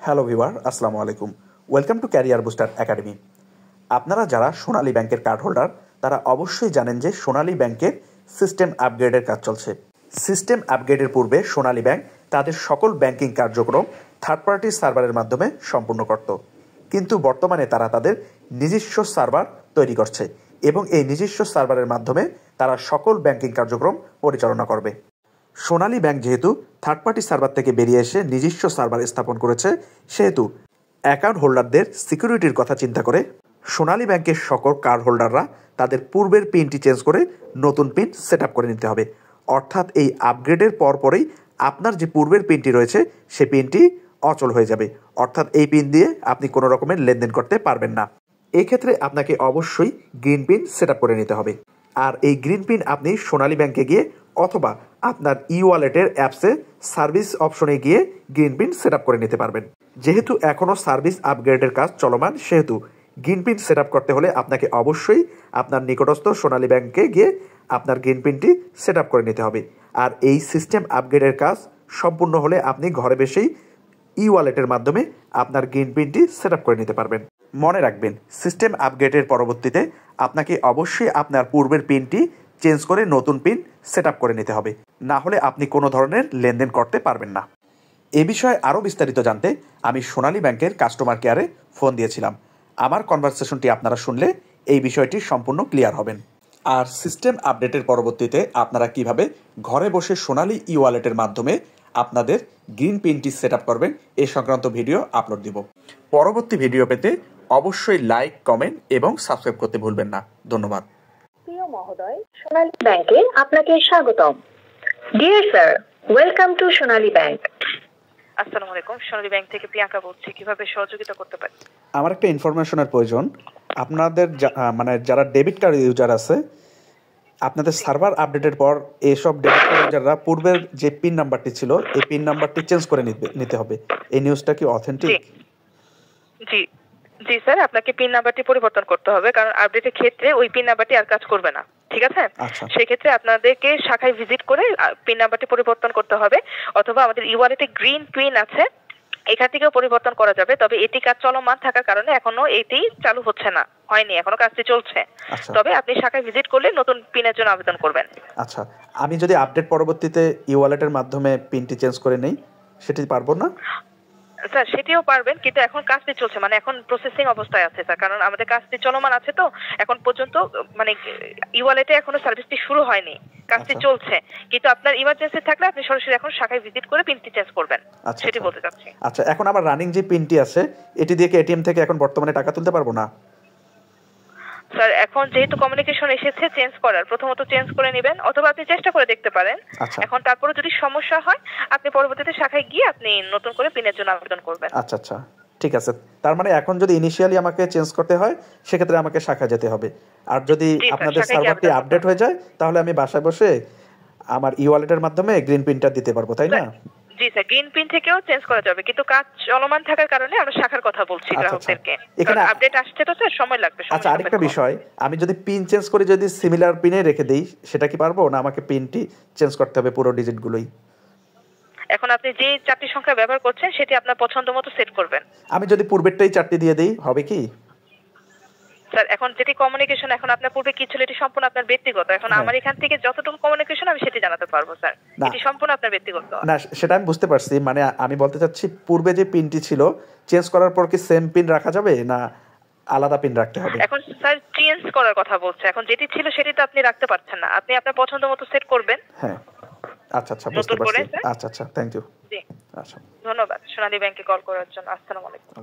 Hello viewer, আসসালামু আলাইকুম। Welcome to career booster academy. আপনারা যারা সোনালী ব্যাংকের কার্ড হোল্ডার তারা অবশ্যই জানেন যে সোনালী ব্যাংকের সিস্টেম আপগ্রেডের কাজ চলছে। সিস্টেম আপগ্রেডের পূর্বে সোনালী ব্যাংক তাদের সকল ব্যাংকিং কার্যক্রম থার্ড পার্টি সার্ভারের মাধ্যমে সম্পূর্ণ করত, কিন্তু বর্তমানে তারা তাদের নিজস্ব সার্ভার তৈরি করছে এবং এই নিজস্ব সার্ভারের মাধ্যমে তারা সকল ব্যাংকিং কার্যক্রম পরিচালনা করবে। সোনালী ব্যাংক যেহেতু থার্ড পার্টি সার্ভার থেকে বেরিয়ে এসে নিজস্ব সার্ভার স্থাপন করেছে, সেহেতু অ্যাকাউন্ট হোল্ডারদের সিকিউরিটির কথা চিন্তা করে সোনালী ব্যাংকের সকল কার্ড হোল্ডাররা তাদের পূর্বের পিনটি চেঞ্জ করে নতুন পিন সেট আপ করে নিতে হবে। অর্থাৎ এই আপগ্রেডের পরপরই আপনার যে পূর্বের পিনটি রয়েছে সেই পিনটি অচল হয়ে যাবে, অর্থাৎ এই পিন দিয়ে আপনি কোনো রকমের লেনদেন করতে পারবেন না। এক্ষেত্রে আপনাকে অবশ্যই গ্রিন পিন সেট আপ করে নিতে হবে। আর এই গ্রিন পিন আপনি সোনালী ব্যাংকে গিয়ে অথবা আপনার ই ওয়ালেটের অ্যাপসে সার্ভিস অপশনে গিয়ে গ্রিন পিন সেট আপ করে নিতে পারবেন। যেহেতু এখনও সার্ভিস আপগ্রেডের কাজ চলমান, সেহেতু গ্রিন পিন সেট আপ করতে হলে আপনাকে অবশ্যই আপনার নিকটস্থ সোনালী ব্যাংকে গিয়ে আপনার গ্রিন পিনটি সেট আপ করে নিতে হবে। আর এই সিস্টেম আপগ্রেডের কাজ সম্পূর্ণ হলে আপনি ঘরে বসেই ই ওয়ালেটের মাধ্যমে আপনার গ্রিন পিনটি সেট আপ করে নিতে পারবেন। মনে রাখবেন, সিস্টেম আপগ্রেডের পরবর্তীতে আপনাকে অবশ্যই আপনার পূর্বের পিনটি চেঞ্জ করে নতুন পিন সেট আপ করে নিতে হবে, না হলে আপনি কোনো ধরনের লেনদেন করতে পারবেন না। এ বিষয়ে আরও বিস্তারিত জানতে আমি সোনালী ব্যাংকের কাস্টমার কেয়ারে ফোন দিয়েছিলাম। আমার কনভারসেশনটি আপনারা শুনলে এই বিষয়টি সম্পূর্ণ ক্লিয়ার হবেন। আর সিস্টেম আপডেটের পরবর্তীতে আপনারা কিভাবে ঘরে বসে সোনালী ই ওয়ালেটের মাধ্যমে আপনাদের গ্রিন পিনটি সেট আপ করবেন এ সংক্রান্ত ভিডিও আপলোড দিব। পরবর্তী ভিডিও পেতে অবশ্যই লাইক, কমেন্ট এবং সাবস্ক্রাইব করতে ভুলবেন না। ধন্যবাদ। প্রিয় মহোদয়, সোনালী ব্যাংকে আপনাকে স্বাগতম। Dear sir, welcome to Sonali bank. আসসালামু আলাইকুম, সোনালী ব্যাংক থেকে প্রিয়াঙ্কা বলছি। কিভাবে সহযোগিতা করতে পারি? আমার একটা ইনফরমেশনের প্রয়োজন। আপনাদের যারা ডেবিট কার্ড ইউজার আছে, আপনাদের সার্ভার আপডেটের পর এইসব ডেবিট কার্ড ইউজাররা পূর্বের যে পিন নাম্বারটি ছিল এই পিন নাম্বারটি চেঞ্জ করে নিতে হবে। এই নিউজটা কি অথেন্টিক? জি জি স্যার, আপনাকে পিন নাম্বারটি পরিবর্তন করতে হবে, কারণ আপডেটের ক্ষেত্রে ওই পিন নাম্বারটি আর কাজ করবে না। ঠিক আছে? সেক্ষেত্রে আপনাদেরকে শাখায় ভিজিট করে পিন নাম্বারটি পরিবর্তন করতে হবে, অথবা আমাদের ই ওয়ালেটে গ্রিন পিন আছে, এখান থেকেও পরিবর্তন করা যাবে। তবে এটি কাজ চলমান থাকার কারণে এখনো এটি চালু হচ্ছে না, হয়নি, এখনো কাজটি চলছে। তবে আপনি শাখায় ভিজিট করলে নতুন পিনের জন্য আবেদন করবেন। আচ্ছা, আমি যদি আপডেট পরবর্তীতে ই ওয়ালেটের মাধ্যমে পিনটি চেঞ্জ করে নেই, সেটি পারবো না? স্যার সেটিও পারবেন, কিন্তু এখন কাজটি চলছে, মানে এখন প্রসেসিং অবস্থায় আছে স্যার, কারণ আমাদের কাজটি চলমান আছে। তো এখন পর্যন্ত মানে ই ওয়ালেটে এখনো সার্ভিসটি শুরু হয়নি, কাজটি চলছে। কিন্তু আপনার ইমার্জেন্সি থাকলে আপনি সরাসরি এখন শাখায় ভিজিট করে পিনটি চেঞ্জ করবেন, সেটি বলতে চাচ্ছি। আচ্ছা, এখন আমার রানিং যে পিনটি আছে এটি দিয়ে কি এটিএম থেকে এখন বর্তমানে টাকা তুলতে পারবো না? স্যার এখন যেহেতু কমিউনিকেশন এসেছে চেঞ্জ করার, প্রথমত চেঞ্জ করে নেবেন, অথবা আপনি চেষ্টা করে দেখতে পারেন। এখন তারপরে যদি সমস্যা হয় আপনি পরবর্তীতে শাখায় গিয়ে আপনি নতুন করে পিনের জন্য আবেদন করবেন। আচ্ছা আচ্ছা, ঠিক আছে। তার মানে এখন যদি ইনিশিয়ালি আমাকে চেঞ্জ করতে হয় সেক্ষেত্রে আমাকে শাখায় যেতে হবে। আর যদি আপনাদের সার্ভারটি আপডেট হয়ে যায় তাহলে আমি বাসায় বসে আমার ই ওয়ালেটের মাধ্যমে গ্রিন পিনটা দিতে পারবো, তাই না? জি স্যার, গ্রিন পিন থেকেও চেঞ্জ করা যাবে, কিন্তু কাজ চলমান থাকার কারণে আমরা শাখার কথা বলছি গ্রাহকদেরকে। এখানে আপডেট আসছে তো স্যার, সময় লাগবে। আচ্ছা, আরেকটা বিষয়, আমি যদি পিন চেঞ্জ করে যদি সিমিলার পিনে রেখে দেই সেটা কি পারবো, না আমাকে পিনটি চেঞ্জ করতে হবে পুরো ডিজিটগুলোই? এখন আপনি যে চারটি সংখ্যা ব্যবহার করছেন সেটি আপনার পছন্দ মতো সেট করবেন। আমি যদি পূর্বেরটাই 4টি দিয়ে দেই হবে কি? স্যার এখন যেটি কমিউনিকেশন, এখন আপনার পূর্বে কি ছিল এটি সম্পূর্ণ আপনার ব্যক্তিগত। এখন আমার এখান থেকে যতটুকু কমিউনিকেশন আমি সেটি জানাতে পারবো স্যার, এটি সম্পূর্ণ আপনার ব্যক্তিগত। না, সেটা আমি বুঝতে পারছি, মানে আমি বলতে চাচ্ছি পূর্বে যে পিনটি ছিল চেঞ্জ করার পর কি সেম পিন রাখা যাবে না আলাদা পিন রাখতে হবে? এখন স্যার চেঞ্জ করার কথা বলছে, এখন যেটি ছিল সেটি তো আপনি রাখতে পারছেন না, আপনি আপনার পছন্দ মতো সেট করবেন। হ্যাঁ, আচ্ছা আচ্ছা, বুঝতে পারছি। আচ্ছা আচ্ছা, থ্যাংক ইউ। জি আচ্ছা, ধন্যবাদ সোনালী ব্যাংকে কল করার জন্য। আসসালামু আলাইকুম।